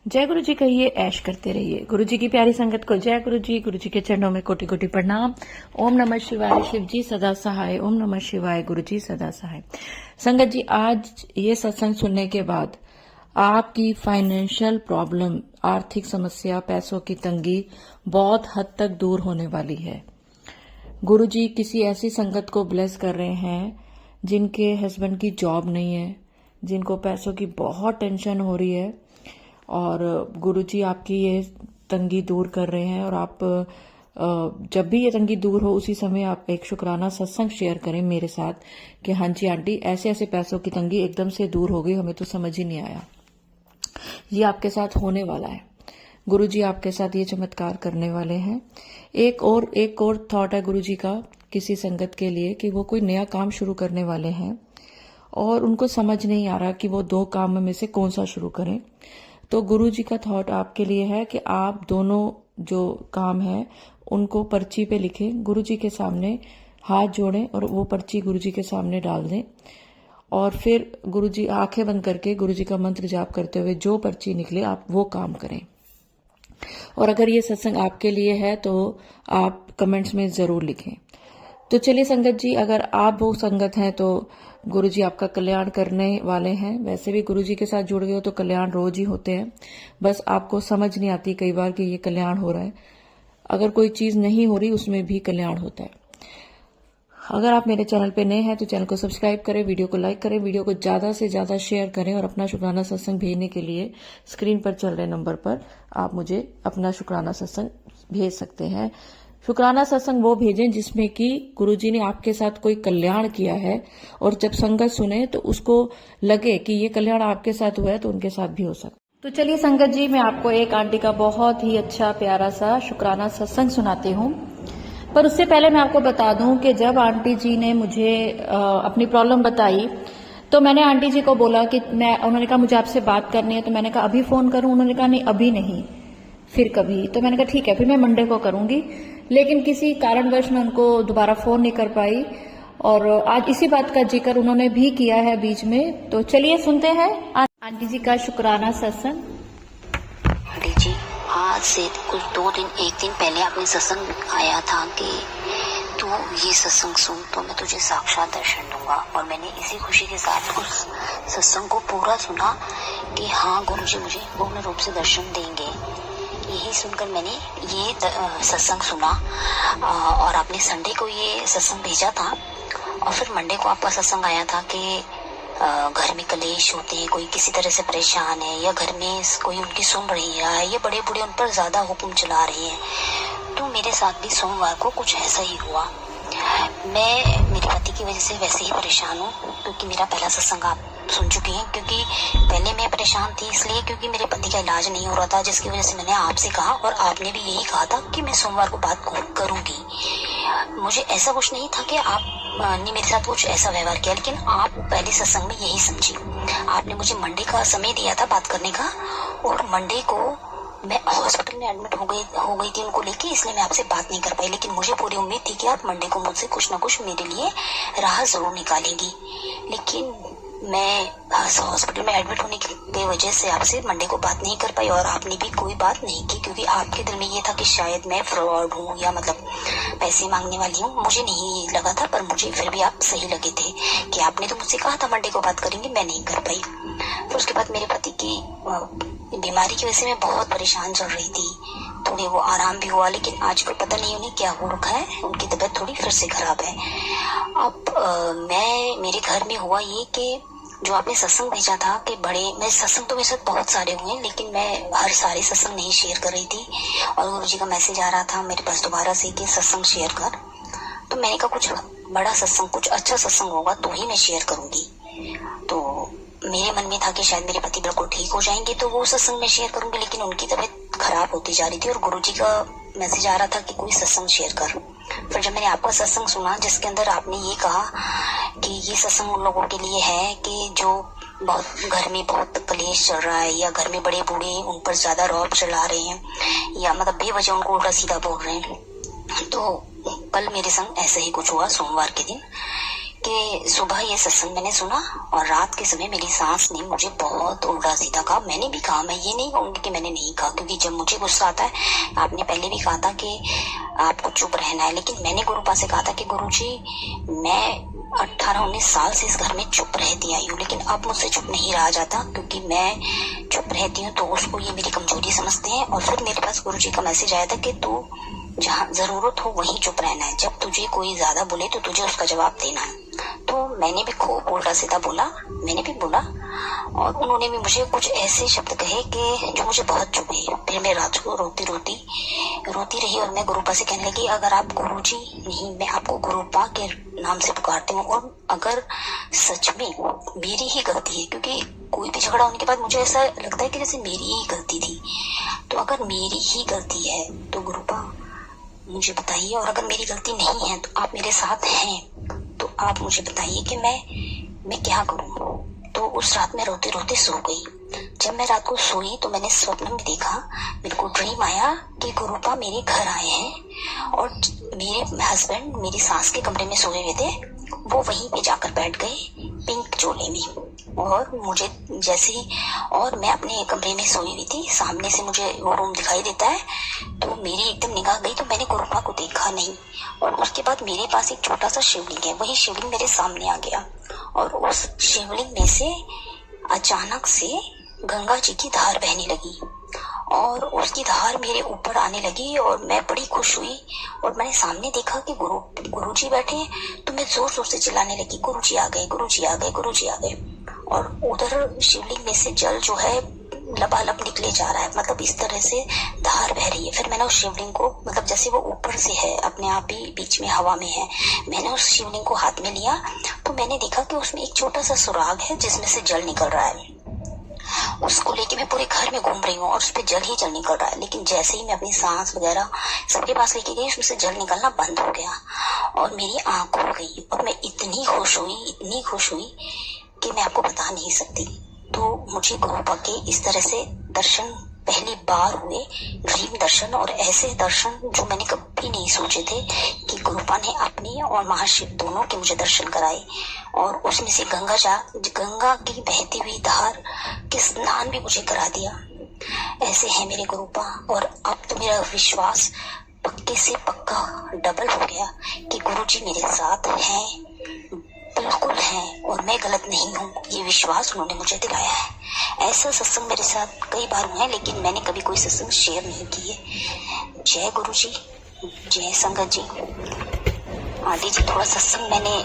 जय गुरु जी कहिए, ऐश करते रहिए। गुरु जी की प्यारी संगत को जय गुरु जी के चरणों में कोटि कोटि प्रणाम। ओम नमः शिवाय, शिव जी सदा सहाय। ओम नमः शिवाय, गुरु जी सदा सहाय। संगत जी, आज ये सत्संग सुनने के बाद आपकी फाइनेंशियल प्रॉब्लम, आर्थिक समस्या, पैसों की तंगी बहुत हद तक दूर होने वाली है। गुरु जी किसी ऐसी संगत को ब्लेस कर रहे हैं जिनके हस्बैंड की जॉब नहीं है, जिनको पैसों की बहुत टेंशन हो रही है, और गुरुजी आपकी ये तंगी दूर कर रहे हैं। और आप जब भी ये तंगी दूर हो उसी समय आप एक शुक्राना सत्संग शेयर करें मेरे साथ कि हाँ जी आंटी, ऐसे ऐसे पैसों की तंगी एकदम से दूर हो गई, हमें तो समझ ही नहीं आया। ये आपके साथ होने वाला है। गुरुजी आपके साथ ये चमत्कार करने वाले हैं। एक और थॉट है गुरुजी का किसी संगत के लिए कि वो कोई नया काम शुरू करने वाले हैं और उनको समझ नहीं आ रहा कि वो दो काम में से कौन सा शुरू करें। तो गुरुजी का थॉट आपके लिए है कि आप दोनों जो काम है उनको पर्ची पे लिखें, गुरुजी के सामने हाथ जोड़ें और वो पर्ची गुरुजी के सामने डाल दें। और फिर गुरुजी आंखें बंद करके गुरुजी का मंत्र जाप करते हुए जो पर्ची निकले आप वो काम करें। और अगर ये सत्संग आपके लिए है तो आप कमेंट्स में जरूर लिखें। तो चलिए संगत जी, अगर आप वो संगत हैं तो गुरुजी आपका कल्याण करने वाले हैं। वैसे भी गुरुजी के साथ जुड़ गए हो तो कल्याण रोज ही होते हैं, बस आपको समझ नहीं आती कई बार कि ये कल्याण हो रहा है। अगर कोई चीज नहीं हो रही उसमें भी कल्याण होता है। अगर आप मेरे चैनल पे नए हैं तो चैनल को सब्सक्राइब करें, वीडियो को लाइक करें, वीडियो को ज्यादा से ज्यादा शेयर करें और अपना शुक्राना सत्संग भेजने के लिए स्क्रीन पर चल रहे नंबर पर आप मुझे अपना शुक्राना सत्संग भेज सकते हैं। शुक्राना सत्संग वो भेजें जिसमें कि गुरुजी ने आपके साथ कोई कल्याण किया है, और जब संगत सुने तो उसको लगे कि ये कल्याण आपके साथ हुआ है तो उनके साथ भी हो सकता। तो चलिए संगत जी, मैं आपको एक आंटी का बहुत ही अच्छा प्यारा सा शुक्राना सत्संग सुनाती हूँ। पर उससे पहले मैं आपको बता दूं कि जब आंटी जी ने मुझे अपनी प्रॉब्लम बताई तो मैंने आंटी जी को बोला कि उन्होंने कहा मुझे आपसे बात करनी है। तो मैंने कहा अभी फोन करूं? उन्होंने कहा नहीं अभी नहीं, फिर कभी। तो मैंने कहा ठीक है, फिर मैं मंडे को करूंगी। लेकिन किसी कारणवश मैं उनको दोबारा फोन नहीं कर पाई, और आज इसी बात का जिक्र उन्होंने भी किया है बीच में। तो चलिए सुनते हैं आंटी जी का शुक्राना सत्संग। आंटी जी, आज से कुछ एक दिन पहले आपने सत्संग आया था कि तू ये सत्संग सुन तो मैं तुझे साक्षात दर्शन दूंगा, और मैंने इसी खुशी के साथ उस सत्संग को पूरा सुना कि हाँ गुरुजी मुझे पूर्ण रूप से दर्शन देंगे। यही सुनकर मैंने ये सत्संग सुना, और आपने संडे को ये सत्संग भेजा था, और फिर मंडे को आपका सत्संग आया था कि घर में कलेश होते हैं, कोई किसी तरह से परेशान है, या घर में कोई उनकी सुन रही है, या बड़े बूढ़े उन पर ज्यादा हुक्म चला रहे हैं। तो मेरे साथ भी सोमवार को कुछ ऐसा ही हुआ। मैं मेरे पति की वजह से वैसे ही परेशान हूँ, क्योंकि मेरा पहला सत्संग आप सुन चुकी हैं। क्योंकि पहले मैं परेशान थी इसलिए क्योंकि मेरे पति का इलाज नहीं हो रहा था, जिसकी वजह से मैंने आपसे कहा, और आपने भी यही कहा था कि मैं सोमवार को बात करूंगी। मुझे ऐसा कुछ नहीं था कि आपने मेरे साथ कुछ ऐसा व्यवहार किया, लेकिन आप पहले सत्संग में यही समझी। आपने मुझे मंडे का समय दिया था बात करने का, और मंडे को मैं हॉस्पिटल में एडमिट हो गई थी उनको लेके, इसलिए मैं आपसे बात नहीं कर पाई। लेकिन मुझे पूरी उम्मीद थी कि आप मंडे को मुझसे कुछ ना कुछ मेरे लिए राह जरूर निकालेंगी। लेकिन मैं हॉस्पिटल में एडमिट होने की वजह से आपसे मंडे को बात नहीं कर पाई, और आपने भी कोई बात नहीं की, क्योंकि आपके दिल में ये था कि शायद मैं फ्रॉड हूँ या मतलब पैसे मांगने वाली हूँ। मुझे नहीं लगा था, पर मुझे फिर भी आप सही लगे थे कि आपने तो मुझसे कहा था मंडे को बात करेंगे, मैं नहीं कर पाई। फिर उसके बाद मेरे पति की बीमारी की वजह से मैं बहुत परेशान चल रही थी। थोड़ी वो आराम भी हुआ, लेकिन आजकल पता नहीं उन्हें क्या हो रखा है, उनकी तबीयत थोड़ी फिर से खराब है। अब मेरे घर में हुआ ये कि जो आपने सत्संग भेजा था कि मैं सत्संग तो मेरे साथ बहुत सारे हुए, लेकिन मैं हर सारे सत्संग नहीं शेयर कर रही थी, और गुरुजी का मैसेज आ रहा था मेरे पास दोबारा से कि सत्संग शेयर कर। तो मैंने कहा कुछ बड़ा सत्संग, कुछ अच्छा सत्संग होगा तो ही मैं शेयर करूंगी। तो मेरे मन में था कि शायद मेरे पति बिल्कुल ठीक हो जाएंगे तो वो सत्संग में शेयर करूंगी, लेकिन उनकी तबीयत खराब होती जा रही थी, और गुरुजी का मैसेज आ रहा था कि कोई सत्संग शेयर कर। फिर जब मैंने आपका सत्संग सुना जिसके अंदर आपने ये कहा कि ये सत्संग उन लोगों के लिए है कि जो बहुत घर में बहुत कलेश चल रहा है, या घर में बड़े बूढ़े उन पर ज्यादा रौब चला रहे हैं, या मतलब बेवजह उनको उल्टा सीधा बोल रहे हैं। तो कल मेरे संग ऐसा ही कुछ हुआ सोमवार के दिन कि सुबह ये सत्संग मैंने सुना और रात के समय मेरी सास ने मुझे बहुत उल्टा सीधा कहा। मैंने भी कहा, मैं ये नहीं कहूंगी कि मैंने नहीं कहा, क्योंकि जब मुझे गुस्सा आता है, आपने पहले भी कहा था कि आपको चुप रहना है, लेकिन मैंने गुरुपा से कहा था कि गुरुजी मैं 18-19 साल से इस घर में चुप रहती आई हूँ, लेकिन अब मुझसे चुप नहीं रहा जाता, क्योंकि मैं चुप रहती हूँ तो उसको ये मेरी कमजोरी समझते हैं। और फिर मेरे पास गुरुजी का मैसेज आया था कि तू जहाँ जरूरत हो वहीं चुप रहना है, जब तुझे कोई ज्यादा बोले तो तुझे उसका जवाब देना है। तो मैंने भी खूब उल्टा सीधा बोला, मैंने भी बोला, और उन्होंने भी मुझे कुछ ऐसे शब्द कहे कि जो मुझे बहुत चुभे। फिर मैं रात को रोती रही और मैं गुरुपा से कहने लगी, अगर आप गुरुजी नहीं, मैं आपको गुरुपा के नाम से पुकारती हूँ, और अगर सच में मेरी ही गलती है, क्योंकि कोई भी झगड़ा होने के बाद मुझे ऐसा लगता है कि जैसे मेरी ही गलती थी, तो अगर मेरी ही गलती है तो गुरुपा मुझे बताइए, और अगर मेरी गलती नहीं है तो आप मेरे साथ हैं, तो आप मुझे बताइए कि मैं क्या करूं। तो उस रात में रोते रोते सो गई। जब मैं रात को सोई तो मैंने स्वप्न में देखा, मेरे को ड्रीम आया कि गुरुपा मेरे घर आए हैं और मेरे हस्बैंड मेरी सास के कमरे में सोए हुए थे, वो वहीं पे जाकर बैठ गए पिंक चोले में, और मुझे जैसे ही, और मैं अपने कमरे में सोई हुई थी, सामने से मुझे वो रूम दिखाई देता है, तो मेरी एकदम निगाह गई तो मैंने गुरुपा को देखा नहीं। और उसके बाद मेरे पास एक छोटा सा शिवलिंग है, वही शिवलिंग मेरे सामने आ गया, और उस शिवलिंग में से अचानक से गंगा जी की धार बहने लगी, और उसकी धार मेरे ऊपर आने लगी, और मैं बड़ी खुश हुई। और मैंने सामने देखा कि गुरुजी बैठे हैं, तो मैं जोर जोर से चिल्लाने लगी, गुरुजी आ गए, गुरुजी आ गए, गुरुजी आ गए। और उधर शिवलिंग में से जल जो है लबालब निकले जा रहा है, मतलब इस तरह से धार बह रही है। फिर मैंने उस शिवलिंग को, मतलब जैसे वो ऊपर से है, अपने आप ही बीच में हवा में है, मैंने उस शिवलिंग को हाथ में लिया, तो मैंने देखा कि उसमें एक छोटा सा सुराग है जिसमें से जल निकल रहा है। उसको लेके मैं पूरे घर में घूम रही हूँ और उस पर जल ही जल निकल रहा है, लेकिन जैसे ही मैं अपनी सांस वगैरह सबके पास लेके गई, उसमें से जल निकलना बंद हो गया और मेरी आंख खुल गई, और मैं इतनी खुश हुई कि मैं आपको बता नहीं सकती। तो मुझे गुरुपा के इस तरह से दर्शन पहली बार हुए, ड्रीम दर्शन, और ऐसे दर्शन जो मैंने कभी नहीं सोचे थे कि गुरुपा ने अपने और महाशिव दोनों के मुझे दर्शन कराए, और उसमें से गंगा की बहती हुई धार के स्नान भी मुझे करा दिया। ऐसे है मेरे गुरुपा, और अब तो मेरा विश्वास पक्के से पक्का डबल हो गया कि गुरुजी मेरे साथ हैं, बिल्कुल हैं, और मैं गलत नहीं हूँ, ये विश्वास उन्होंने मुझे दिलाया है। ऐसा सत्संग मेरे साथ कई बार हुआ है, लेकिन मैंने कभी कोई सत्संग शेयर नहीं किए। जय गुरुजी, जय संगत जी। आंटी जी, थोड़ा सत्संग मैंने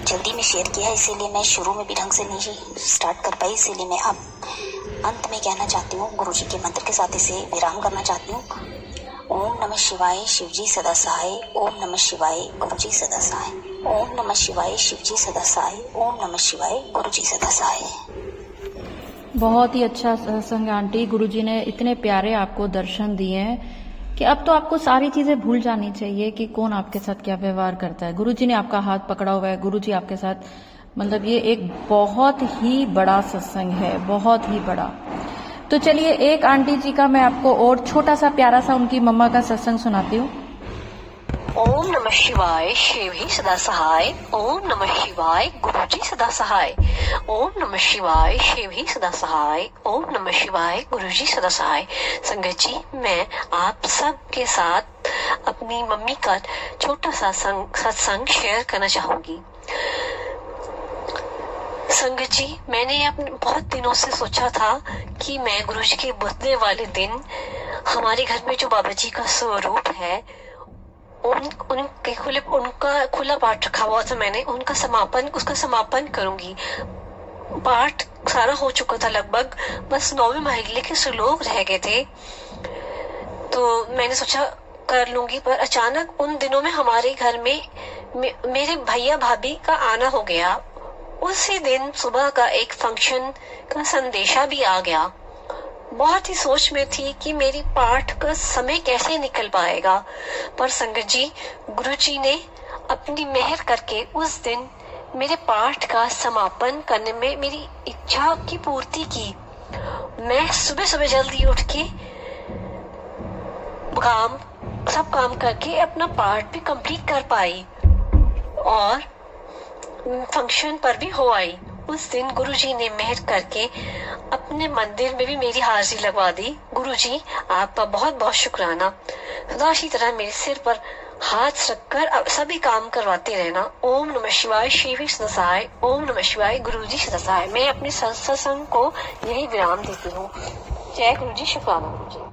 जल्दी में शेयर किया है, इसीलिए मैं शुरू में भी ढंग से नहीं स्टार्ट कर पाई, इसीलिए मैं अब अंत में कहना चाहती हूँ, गुरुजी के मंत्र के साथ इसे विराम करना चाहती हूँ। ओम नमः शिवाय, शिवजी सदा सहाय। ओम नमः शिवाय, गुरुजी सदा सहाय। ओम नमः शिवाय, शिवजी सदा सहाय। ओम नमः शिवाय, गुरुजी सदा सहाय। बहुत ही अच्छा सत्संग आंटी। गुरुजी ने इतने प्यारे आपको दर्शन दिए हैं कि अब तो आपको सारी चीजें भूल जानी चाहिए कि कौन आपके साथ क्या व्यवहार करता है। गुरुजी ने आपका हाथ पकड़ा हुआ है, गुरुजी आपके साथ, मतलब ये एक बहुत ही बड़ा सत्संग है, बहुत ही बड़ा। तो चलिए एक आंटी जी का मैं आपको और छोटा सा प्यारा सा उनकी मम्मा का सत्संग सुनाती हूँ। ओम नमः शिवाय, शिव ही सदा सहाय। ओम नमः शिवाय, गुरुजी सदा सहाय। ओम नमः शिवाय, शिव ही सदा सहाय। ओम नमः शिवाय, गुरुजी सदा सहाय। संगत जी, मैं आप सब के साथ अपनी मम्मी का छोटा सा सत्संग शेयर करना चाहूंगी। संगत जी, मैंने अपने बहुत दिनों से सोचा था कि मैं गुरुजी के बर्थडे वाले दिन हमारे घर में जो बाबा जी का स्वरूप है, उनका खुला पाठ रखा हुआ था, मैंने उसका समापन करूंगी। पाठ सारा हो चुका था लगभग, बस 9वें महीने के श्लोक रह गए थे, तो मैंने सोचा कर लूंगी। पर अचानक उन दिनों में हमारे घर में मेरे भैया भाभी का आना हो गया। उसी दिन सुबह का एक फंक्शन का संदेशा भी आ गया। बहुत ही सोच में थी कि मेरी पाठ का समय कैसे निकल पाएगा, पर संगत जी, गुरुजी ने अपनी मेहर करके उस दिन मेरे पाठ का समापन करने में मेरी इच्छा की पूर्ति की। मैं सुबह सुबह जल्दी उठ के सब काम करके अपना पाठ भी कंप्लीट कर पाई, और फंक्शन पर भी हो आई। उस दिन गुरुजी ने मेहर करके अपने मंदिर में भी मेरी हाजिरी लगवा दी। गुरुजी आपका बहुत बहुत शुक्राना। सदा इसी तरह मेरे सिर पर हाथ रखकर सभी काम करवाते रहना। ओम नमः शिवाय। शिव सदासाय। ओम नमः शिवाय। गुरुजी सदासाय। मैं अपने सत्संग को यही विराम देती हूँ। जय गुरुजी। शुक्राना गुरुजी।